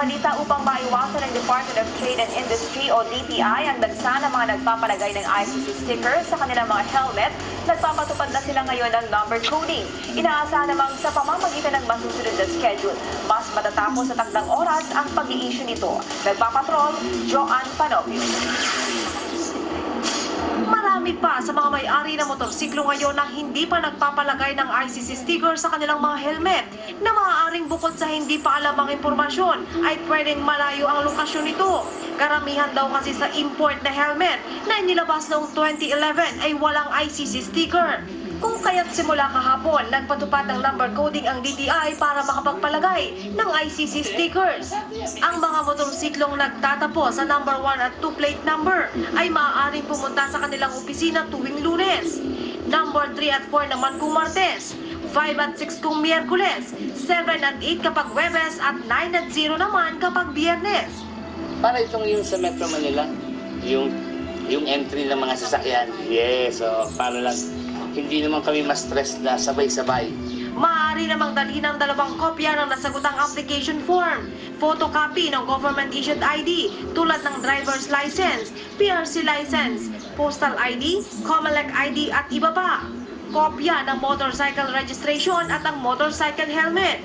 balita upang maiwasan ng Department of Trade and Industry o DTI ang dagsa ng mga nagpapalagay ng ICC sticker sa kanilang mga helmet, nagpapatupad na sila ngayon ng number coding. Inaasahan namang sa pamamagitan ng masusunod na schedule, mas matatapos sa takdang oras ang pag-i-issue nito. Nagpapatrol, Joanne Panopio. Marami pa sa mga may-ari ng motorsiklo ngayon na hindi pa nagpapalagay ng ICC sticker sa kanilang mga helmet na maaaring bukod sa hindi pa alam ang impormasyon ay pwedeng malayo ang lokasyon nito. Karamihan daw kasi sa import na helmet na inilabas noong 2011 ay walang ICC sticker. Kung kaya't simula kahapon, nagpatupad ng number coding ang DTI para makapagpalagay ng ICC stickers. Ang mga motorsiklong nagtatapos sa number 1 at 2 plate number ay maaaring pumunta sa kanilang opisina tuwing Lunes. Number 3 at 4 naman kung Martes, 5 at 6 kung Miyerkules, 7 at 8 kapag Webes at 9 at 0 naman kapag Biyernes. Para itong yung sa Metro Manila, yung entry ng mga sasakyan. Yes, so para lang hindi naman kami ma-stress na sabay-sabay. Maaari namang dalhin ang 2 kopya ng nasagutang application form, photocopy ng government-issued ID tulad ng driver's license, PRC license, postal ID, COMELEC ID at iba pa. Kopya ng motorcycle registration at ang motorcycle helmet.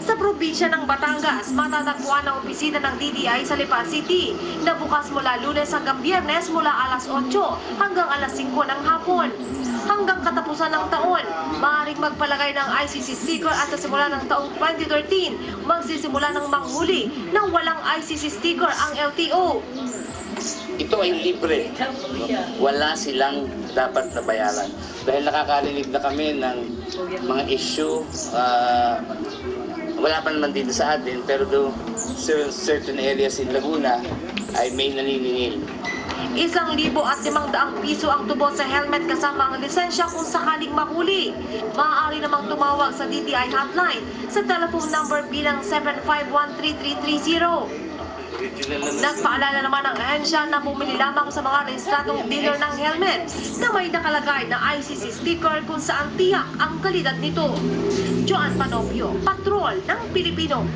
Sa probinsya ng Batangas, matatagpuan ang opisina ng DTI sa Lipa City na bukas mula Lunes hanggang Biyernes mula alas 8 hanggang alas 5 ng hapon. Hanggang katapusan ng taon, maaaring magpalagay ng ICC sticker at sa simula ng taong 2013, magsisimula ng manghuli ng walang ICC sticker ang LTO. Ito ay libre. Wala silang dapat na bayaran. Dahil nakakarinig na kami ng mga issue, wala pa naman dito sa atin, pero do certain areas in Laguna ay may naniningil. 1,500 piso ang tubo sa helmet kasama ang lisensya kung sakaling mahuli. Maaari namang tumawag sa DTI hotline sa telephone number bilang 7513330. Nagpaalala naman ang ahensya na bumili lamang sa mga rehistradong dealer ng helmet na may nakalagay na ICC sticker kung saan tiyak ang kalidad nito. Joanne Panopio, Patrol ng Pilipino.